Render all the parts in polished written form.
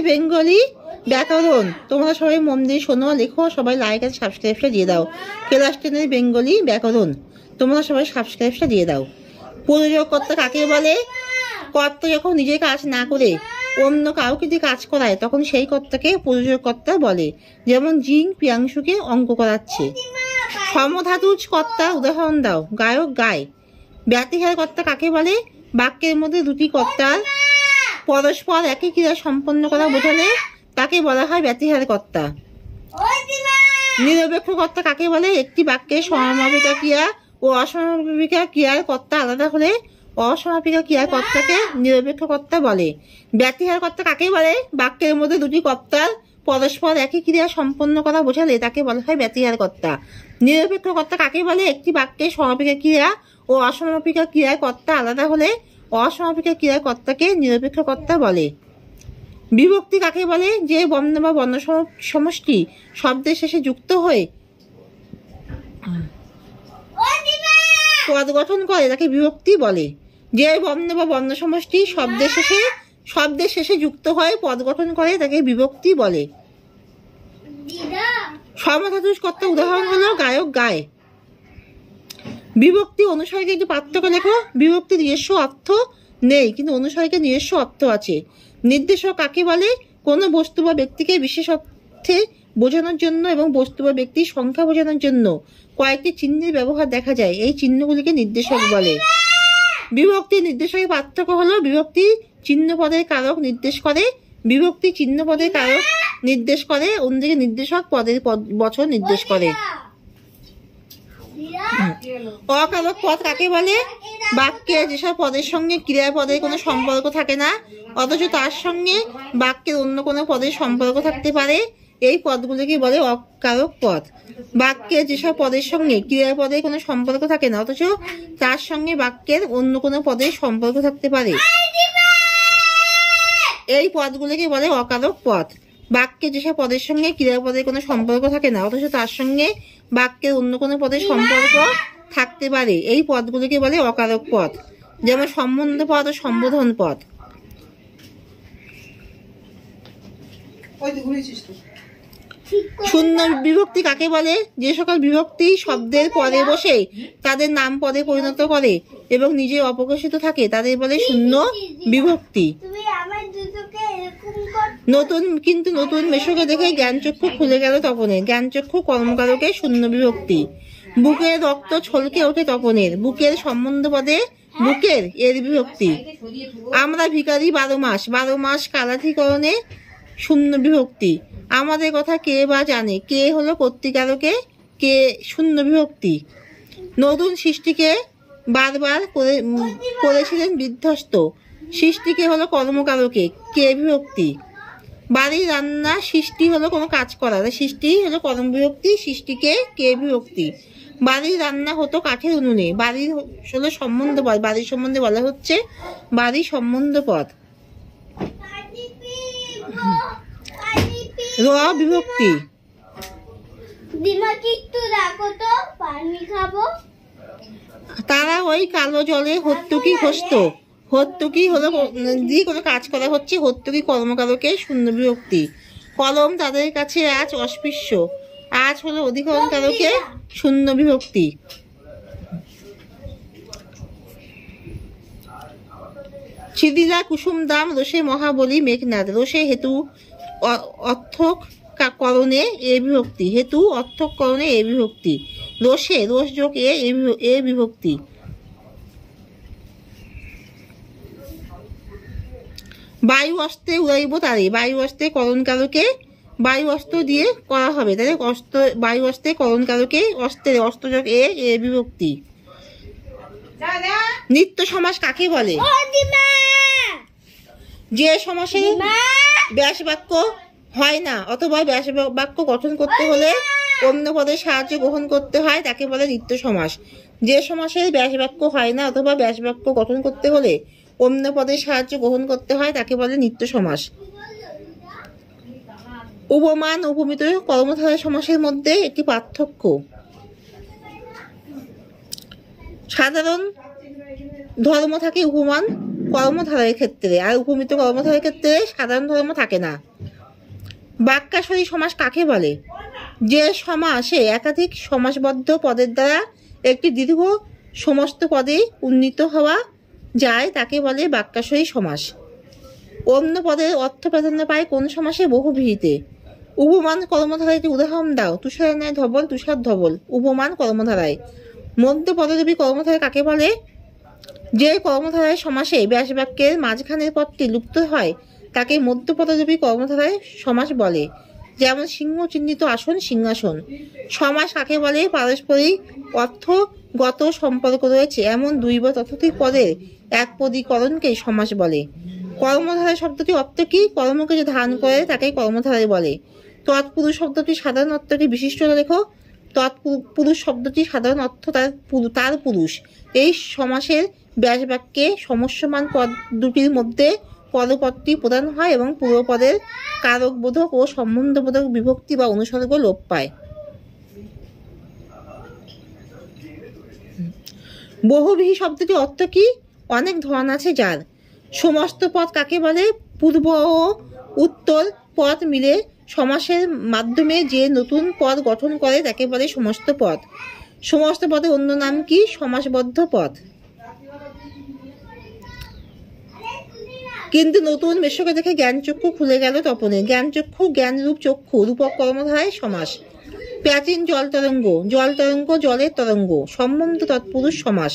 Bengali ব্যাকরণ। তোমরা সবাই মন দিয়ে শোনো, লেখো, সবাই লাইক আর সাবস্ক্রাইবটা দিয়ে দাও। ক্লাস 10 বেঙ্গলি ব্যাকরণ, তোমরা সবাই সাবস্ক্রাইবটা দিয়ে দাও। প্রযোজক কর্তা কাকে বলে? কর্তা যখন নিজের কাজ না করে অন্য কাউকে দিয়ে কাজ করায় তখন সেই কর্তাকে প্রযোজক কর্তা বলে। যেমন জিং প্রিয়াংশুকে অঙ্ক করাচ্ছে। সমধাতুজ কর্তা উদাহরণ দাও। গায়ক গায়। ব্যতিহার কর্তা কাকে বলে? বাক্যের মধ্যে দুটি কর্তার পরস্পর একই ক্রিয়া সম্পন্ন করা বোঝালে তাকে বলা হয় ব্যতিহার কর্তা। নিরপেক্ষ কর্তা কাকে বলে? একটি বাক্যের সমাপিকা ক্রিয়া ও অসমাপিকা ক্রিয়ার কর্তা আলাদা হলে অসমাপিকা ক্রিয়ার কর্তাকে নিরপেক্ষ কর্তা বলে। ব্যতিহার কর্তা কাকে বলে? বাক্যের মধ্যে দুটি কর্তার পরস্পর একই ক্রিয়া সম্পন্ন করা বোঝালে তাকে বলা হয় ব্যতিহার কর্তা। নিরপেক্ষ কর্তা কাকে বলে? একটি বাক্যের সমাপিকা ক্রিয়া ও অসমাপিকা ক্রিয়ার কর্তা আলাদা হলে অসমাপিকা ক্রিয়ার কর্তাকে নিরপেক্ষ কর্তা বলে। বিভক্তি কাকে বলে? যে বর্ণ বা বর্ণ সমষ্টি শব্দের শেষে যুক্ত হয়ে পদ গঠন করে তাকে বিভক্তি বলে। যে বর্ণ বা বর্ণ সমষ্টি শব্দের শেষে যুক্ত হয়ে পদ গঠন করে তাকে বিভক্তি বলে। সমধাতুজ কর্তা উদাহরণ হলো গায়ক গায়। বিভক্তি অনুসারীকে একটি পার্থক্য লেখো। বিভক্তির নিজস্ব অর্থ নেই কিন্তু অনুসারীকে নিজস্ব অর্থ আছে। নির্দেশক কাকে বলে? কোনো বস্তু বা ব্যক্তিকে বিশেষ অর্থে বোঝানোর জন্য এবং বস্তু বা ব্যক্তির সংখ্যা বোঝানোর জন্য কয়েকটি চিহ্নের ব্যবহার দেখা যায়, এই চিহ্নগুলিকে নির্দেশক বলে। বিভক্তি নির্দেশকের পার্থক্য হলো বিভক্তি চিহ্ন পদের কারক নির্দেশ করে, বিভক্তি চিহ্ন পদের কারক নির্দেশ করে, অন্যদিকে নির্দেশক পদের বচন নির্দেশ করে। অকারক পদ কাকে বলে? বাক্যে যেসব পদের সঙ্গে ক্রিয়াপদের কোনো সম্পর্ক থাকে না অথচ তার সঙ্গে বাক্যের অন্য কোনো পদের সম্পর্ক থাকতে পারে, এই পদগুলিকে বলে অকারক পদ। বাক্যে যেসব পদের সঙ্গে ক্রিয়াপদের কোনো সম্পর্ক থাকে না অথচ তার সঙ্গে বাক্যের অন্য কোনো পদের সম্পর্ক থাকতে পারে, এই পদগুলিকে বলে অকারক পদ। বাক্যে যেসব পদের সঙ্গে ক্রিয়াপদের কোনো সম্পর্ক থাকে না অথচ তার সঙ্গে বাক্যের অন্য কোনো পদের সম্পর্ক থাকতে পারে, এই পদগুলিকে বলে অকারক পদ। যেমন সম্বন্ধ পদ ও সম্বোধন পদ। শূন্য বিভক্তি কাকে বলে? যে সকল বিভক্তি শব্দের পরে বসে তাদের নাম পদে পরিণত করে এবং নিজে অপ্রকাশিত থাকে তাদের বলে শূন্য বিভক্তি। নতুন মেশোকে দেখে জ্ঞানচক্ষু খুলে গেল তপনের। জ্ঞানচক্ষু কর্মকারকে শূন্য বিভক্তি। বুকের রক্ত ছলকে ওঠে তপনের। বুকের সম্বন্ধ পদে বুকের এর বিভক্তি। আমরা ভিখারি 12 মাস। 12 মাস কালাধিকরণে শূন্য বিভক্তি। আমাদের কথা কে বা জানে, কে হলো কর্তৃকারকে, কে শূন্য বিভক্তি। নতুন সৃষ্টিকে বারবার করেছিলেন বিধ্বস্ত। সৃষ্টিকে হলো কর্মকারকে, কে বিভক্তি। বাড়ির রান্না সৃষ্টি হলো কোনো কাজ করা, সৃষ্টি হলো কর্ম বিভক্তি, সৃষ্টিকে কে বিভক্তি। বাড়ির রান্না হতো কাঠের উনুনে। বাড়ির হলো সম্বন্ধ পদ, বাড়ির সম্বন্ধে বলা হচ্ছে বাড়ির সম্বন্ধ পদ। র বিভক্তি। তারা ওই কালো জলে হত্যুকি ঘষত। হত্যুকি হলো দিয়ে কোনো কাজ করা হচ্ছে, হত্যুকি কর্মকারকে শূন্য বিভক্তি। কলম তাদের কাছে আজ অস্পৃশ্য। আজ হলো অধিকরণ কারকে শূন্য বিভক্তি। ছিদিলা কুসুম দাম রোষে মহাবলী মেঘনাথ। রোষে হেতু অর্থক করণে এ বিভক্তি। হেতু অর্থক করণে এ বিভক্তি। রোষে রোষ যোগ এ বিভক্তি। বায়ু অস্ত্রে উড়াইব তারে। বায়ু অস্ত্রে করণকারকে বায়ু অস্ত্র দিয়ে করা হবে, তাহলে বায়ু অস্ত্রে করণকারকে অস্ত্রের অস্ত্রযোগ এ বিভক্তি। নিত্য সমাস কাকে বলে? যে সমাসে ব্যাস বাক্য হয় না অথবা ব্যাস বাক্য গঠন করতে হলে অন্য পদের সাহায্য গ্রহণ করতে হয় তাকে বলে নিত্য সমাস। যে সমাসের ব্যাস বাক্য হয় না অথবা ব্যাস বাক্য গঠন করতে হলে অন্য পদের সাহায্য গ্রহণ করতে হয় তাকে বলে নিত্য সমাস। উপমান উপমিত কর্মধারয় সমাসের মধ্যে একটি পার্থক্য। সাধারণ ধর্ম থাকে উপমান কর্মধারয়ের ক্ষেত্রে, আর উপমিত কর্মধারয়ের ক্ষেত্রে সাধারণ ধর্ম থাকে না। বাক্যাশরী সমাস কাকে বলে? যে সমাসে একাধিক সমাসবদ্ধ পদের দ্বারা একটি দীর্ঘ সমস্ত পদে উন্নীত হওয়া যায় তাকে বলে বাক্যাশরী সমাস। অন্য পদের অর্থ প্রাধান্য পায় কোন সমাসে? বহুব্রীহিতে। উপমান কর্মধারায় একটি উদাহরণ দাও। তুষারের ন্যায় ধবল, তুষার ধবল। উপমান কর্মধারায়। মধ্য পদরূপী কর্মধারায় কাকে বলে? যে কর্মধারায় সমাসে ব্যাস বাক্যের মাঝখানের পদটি লুপ্ত হয় তাকে মধ্য পদরূপী কর্মধারায় সমাস বলে। যেমন সিংহ চিহ্নিত আসন, সিংহাসন। সমাস কাকে বলে? পারস্পরিক অর্থগত সম্পর্ক রয়েছে এমন দুই বা ততোধিক পদের এক পদীকরণকে সমাস বলে। কর্মধারায় শব্দটি অর্থ কি? কর্মকে যে ধারণ করে তাকে কর্মধারায় বলে। তৎপুরুষ শব্দটি সাধারণ অর্থটি বিশিষ্টতা লেখো। তৎপুরুষ শব্দটি সাধারণ অর্থ তার পুরুষ। এই সমাসের ব্যাস বাক্যে সমস্যমান পদ দুটির মধ্যে পদপদটি প্রদান হয় এবং পূর্বপদের কারকবোধক ও সম্বন্ধবোধক বিভক্তি বা অনুসর্গ লোপ পায়। বহুব্রীহি শব্দটি অর্থ কি? অনেক ধরন আছে যার। সমস্ত পদ কাকে বলে? পূর্ব ও উত্তর পদ মিলে সমাসের মাধ্যমে যে নতুন পদ গঠন করে তাকে বলে সমস্ত পদ। সমস্ত পদের অন্য নাম কি? সমাসবদ্ধ পদ। কিন্তু নতুন মেশকে দেখে জ্ঞানচক্ষু খুলে গেল তপনে। জ্ঞানচক্ষু জ্ঞানরূপ চক্ষু, রূপক কর্মধারায় সমাস। প্রাচীন জল তরঙ্গ, জল তরঙ্গ জলের তরঙ্গ। সম্বন্ধ তৎপুরুষ সমাস।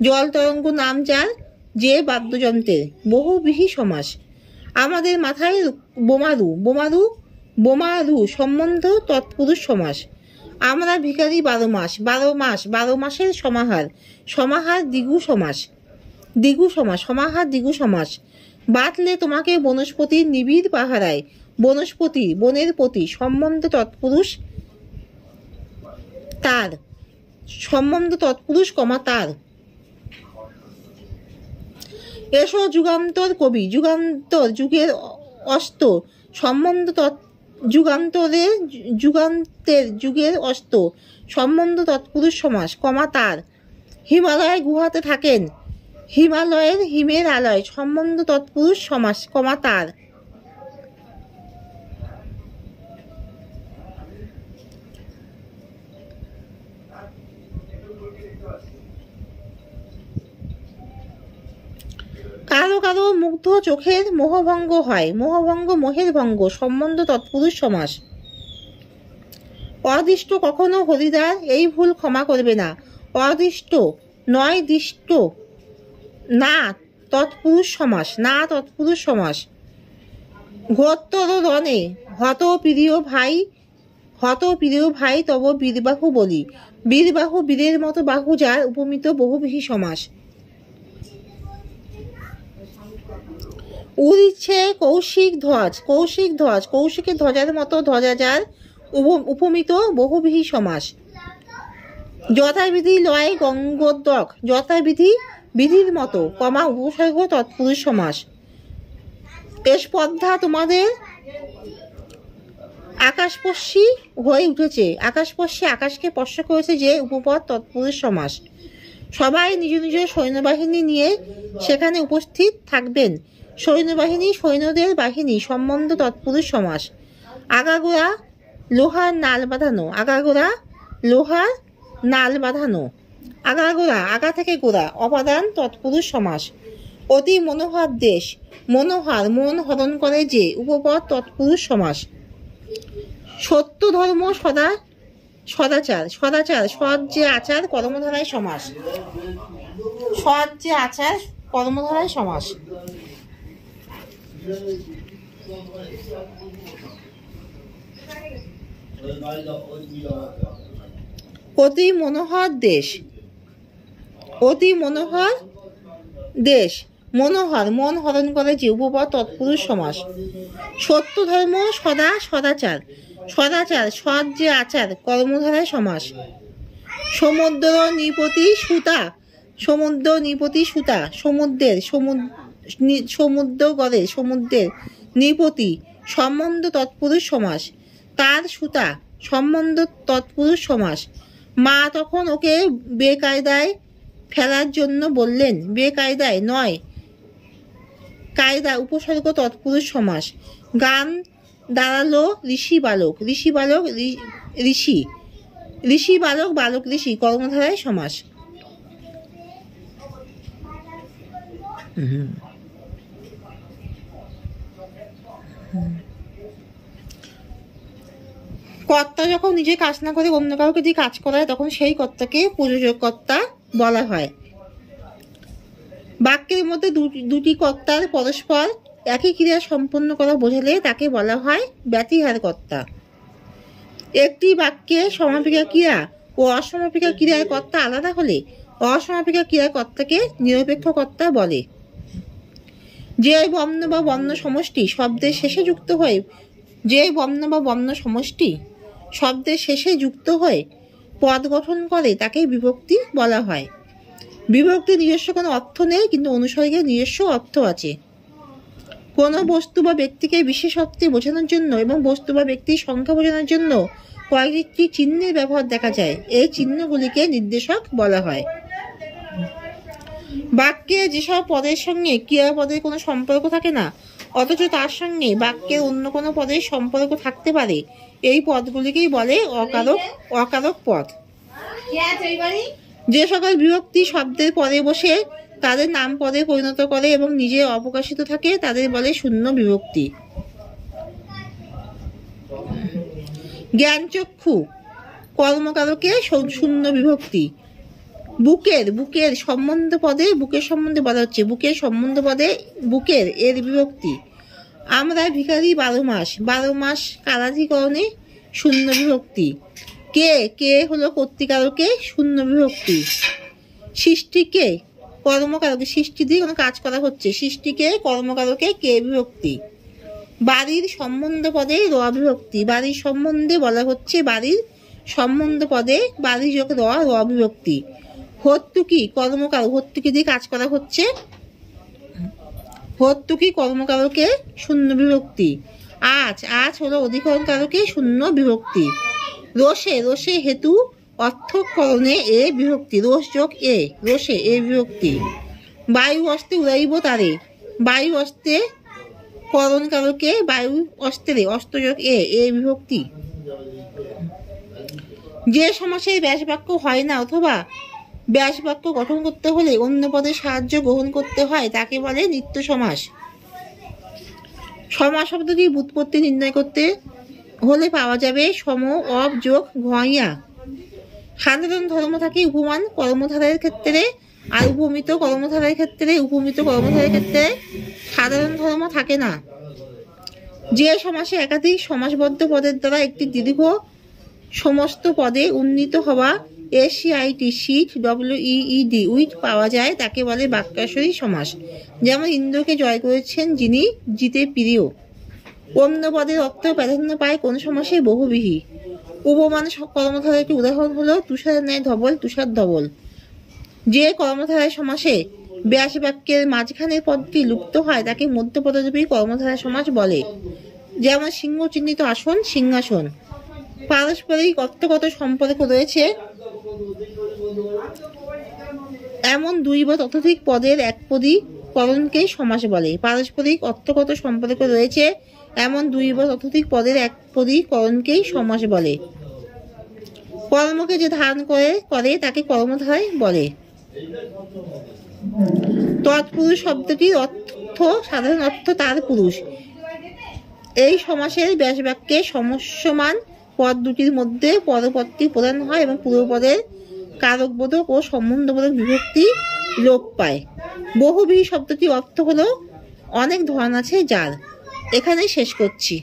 জল তরঙ্গ নাম যার, যে বাদ্যযন্ত্রের। বহুব্রীহি সমাস। আমাদের মাথায় বোমারু, বোমারু বোমারু সম্বন্ধ তৎপুরুষ সমাস। আমরা ভিখারি 12 মাস, 12 মাস 12 মাসের সমাহার। সমাহার দ্বিগু সমাস। দ্বিগু সমাস। সমাহার দ্বিগু সমাস। বাতলে তোমাকে বনস্পতির নিবিড় পাহারায়। বনস্পতি বনের প্রতি সম্বন্ধ তৎপুরুষ তার। সম্বন্ধ তৎপুরুষ তার। এসো যুগান্তর কবি, যুগান্তর যুগের অস্ত। সম্বন্ধ যুগান্তের যুগের অস্ত। সম্বন্ধ তৎপুরুষ সমাস, তার। হিমালয় গুহাতে থাকেন। হিমালয়ের হিমের আলয়। সম্বন্ধ তৎপুরুষ সমাস, তার। কারো কারো মুগ্ধ চোখের মোহভঙ্গ হয়। মোহভঙ্গ মোহের ভঙ্গ। সম্বন্ধ তৎপুরুষ সমাস। অদিষ্ট কখনো হরিদ্বার এই ভুল ক্ষমা করবে না। অদিষ্ট নয় দিষ্ট না তৎপুরুষ সমাস। না তৎপুরুষ সমাস। ঘোরতর রণে হত প্রিয় ভাই তব বীরবাহু বলি। বীরবাহু বীরের মতো বাহু যার, উপমিত বহুব্রীহি সমাস। উড়িচ্ছে কৌশিক ধ্বজ, কৌশিক ধ্বজ কৌশিকের ধ্বজার মতো ধ্বজা যার, উপমিত বহুব্রীহি সমাস। যথাবিধি লয় গঙ্গোদক, যথাবিধি বিধির মতো, উপসর্গ তৎপুরুষ সমাস। স্পর্ধা তোমাদের আকাশস্পর্শী হয়ে উঠেছে। আকাশস্পর্শী আকাশকে স্পর্শ করেছে যে, উপপদ তৎপুরুষ সমাস। সবাই নিজ নিজ সৈন্যবাহিনী নিয়ে সেখানে উপস্থিত থাকবেন। সৈন্যবাহিনী সৈন্যদের বাহিনী। সম্বন্ধ তৎপুরুষ সমাস। আগাগোড়া লোহার নাল বাঁধানো। আগাগোড়া লোহার নাল বাঁধানো। আগাগোড়া আগা থেকে গোড়া। অপাদান তৎপুরুষ সমাস। অতি মনোহর দেশ। মনোহর মন হরণ করে যে, উপপদ তৎপুরুষ সমাস। সত্য ধর্ম সদাচার। সদাচার সৎ যে আচার কর্মধারায় সমাস। সৎ যে আচার কর্মধারায় সমাস। অতি মনোহর দেশ। অতি মনোহর দেশ। মনোহর মন হরণ করে যে, উপপদ তৎপুরুষ সমাস। সত্য ধর্ম সদাচার। সদাচার সৎ যে আচার কর্মধারায় সমাস। সমুদ্র নিপতি সুতা। সমুদ্র নিপতি সুতা। সমুদ্রের সমুদ্র গড়ে সমুদ্রের নিপতি। সম্বন্ধ তৎপুরুষ সমাস। তার সুতা। সম্বন্ধ তৎপুরুষ সমাস। মা তখন ওকে বেকায়দায় ফেলার জন্য বললেন। বেকায়দায় নয়, কায়দা উপসর্গ তৎপুরুষ সমাস। গান দাঁড়ালো ঋষি বালক, ঋষি বালক ঋষি, ঋষি বালক বালক ঋষি কর্মধারায় সমাস। কর্তা যখন নিজে কাজ না করে অন্য কাউকে দিয়ে কাজ করায় তখন সেই কর্তাকে প্রযোজক কর্তা বলা হয়। বাক্যের মধ্যে দুটি কর্তার পরস্পর একই ক্রিয়া সম্পন্ন করা বোঝালে তাকে বলা হয় ব্যতিহার কর্তা। একটি বাক্যে সমাপিকা ক্রিয়া ও অসমাপিকা ক্রিয়ার কর্তা আলাদা হলে অসমাপিকা ক্রিয়ার কর্তাকে নিরপেক্ষ কর্তা বলে। যে বর্ণ বা বর্ণ সমষ্টি শব্দের শেষে যুক্ত হয়ে শব্দের শেষে যুক্ত হয়ে পদ গঠন করে তাকে বিভক্তি বলা হয়। বিভক্তির নিজস্ব কোনো অর্থ নেই, কিন্তু অনুসর্গের নিজস্ব অর্থ আছে। কোনো বস্তু বা ব্যক্তিকে বিশেষ অর্থে বোঝানোর জন্য এবং বস্তু বা ব্যক্তির সংখ্যা বোঝানোর জন্য কয়েকটি চিহ্নের ব্যবহার দেখা যায়। এই চিহ্নগুলিকে নির্দেশক বলা হয়। বাক্যে যেসব পদের সঙ্গে ক্রিয়াপদের কোনো সম্পর্ক থাকে না, অথচ তার সঙ্গে বাক্যের অন্য কোনো পদের সম্পর্ক থাকতে পারে, এই পদগুলিকেই বলে অকারক পদ। যে সকল বিভক্তি শব্দের পরে বসে তাদের নাম পদে পরিণত করে এবং নিজে অপ্রকাশিত থাকে তাদের বলে শূন্য বিভক্তি। জ্ঞানচক্ষু কর্মকারকে শূন্য বিভক্তি। বুকের সম্বন্ধ পদে বুকের সম্বন্ধে বলা হচ্ছে, বুকের সম্বন্ধ পদে বুকের এর বিভক্তি। আমরা ভিখারি 12 মাস কারাধিকরণে শূন্য বিভক্তি। কে হলো কর্তৃকারকে শূন্য বিভক্তি। সৃষ্টিকে কর্মকারকে, সৃষ্টি দিয়ে কোনো কাজ করা হচ্ছে, সৃষ্টিকে কর্মকারকে কে বিভক্তি। বাড়ির সম্বন্ধ পদে র বিভক্তি। বাড়ির সম্বন্ধে বলা হচ্ছে, বাড়ির সম্বন্ধ পদে বাড়ি যোগ র বিভক্তি। হর্তুকি কর্মকার, হর্তুকি দিয়ে কাজ করা হচ্ছে, হর্তুকি কর্মকারকে শূন্য বিভক্তি। আজ হলো অধিকরণ কারকে শূন্য বিভক্তি। রোষে হেতু অর্থকরণে এ বিভক্তি। রোষ যোগ এ, রোষে এ বিভক্তি। বায়ু অস্ত্রে উড়াইব তারে, বায়ু অস্ত্রে করণ কারকে বায়ু অস্ত্রে অস্ত্র যোগ এ বিভক্তি। যে সমাসে ব্যাস বাক্য হয় না অথবা ব্যাস বাক্য গঠন করতে হলে অন্য পদের সাহায্য গ্রহণ করতে হয় তাকে বলে নিত্য সমাস। সমাস শব্দটি ব্যুৎপত্তি নির্ণয় করতে হলে পাওয়া যাবে সম, অব যোগ ঘয়া। সাধারণ ধর্ম থাকে উপমান কর্মধারের ক্ষেত্রে আর উপমিত কর্মধারের ক্ষেত্রে, উপমিত কর্মধারের ক্ষেত্রে সাধারণ ধর্ম থাকে না। যে সমাসে একাধিক সমাসবদ্ধ পদের দ্বারা একটি দীর্ঘ সমস্ত পদে উন্নীত হওয়া SCIT WEED উইথ পাওয়া যায় তাকে বলে বাক্যাশয়ী সমাস। যেমন ইন্দ্রকে জয় করেছেন যিনি জিতে প্রিয়। অন্য পদের অর্থ প্রাধান্য পায় কোন সমাসে বহুব্রীহি। উপমান কর্মধারার একটি উদাহরণ হলো তুষারের ন্যায় ধবল, তুষার ধবল। যে কর্মধারায় সমাসে ব্যাস বাক্যের মাঝখানের পদটি লুপ্ত হয় তাকে মধ্যপদরূপী কর্মধারায় সমাস বলে। যেমন সিংহ চিহ্নিত আসন, সিংহাসন। পারস্পরিক অর্থগত সম্পর্ক রয়েছে এমন দুই বা ততোধিক পদের একপদী করণকেই সমাস বলে। পারস্পরিক অর্থগত সম্পর্ক রয়েছে এমন দুই বা ততোধিক পদের একপদী করণকেই সমাস বলে। কর্মকে যে ধারণ করে তাকে কর্মধারায় বলে। তৎপুরুষ শব্দটির অর্থ সাধারণ অর্থ তার পুরুষ। এই সমাসের ব্যাস বাক্যে সমস্যমান পদ দুটির মধ্যে পরপদটি প্রদান হয় এবং পূর্বপদের কারকবোধক ও সম্বন্ধবোধক বিভক্তি লোপ পায়। বহুব্রীহি শব্দটির অর্থ হলো অনেক ধরন আছে যার। এখানেই শেষ করছি।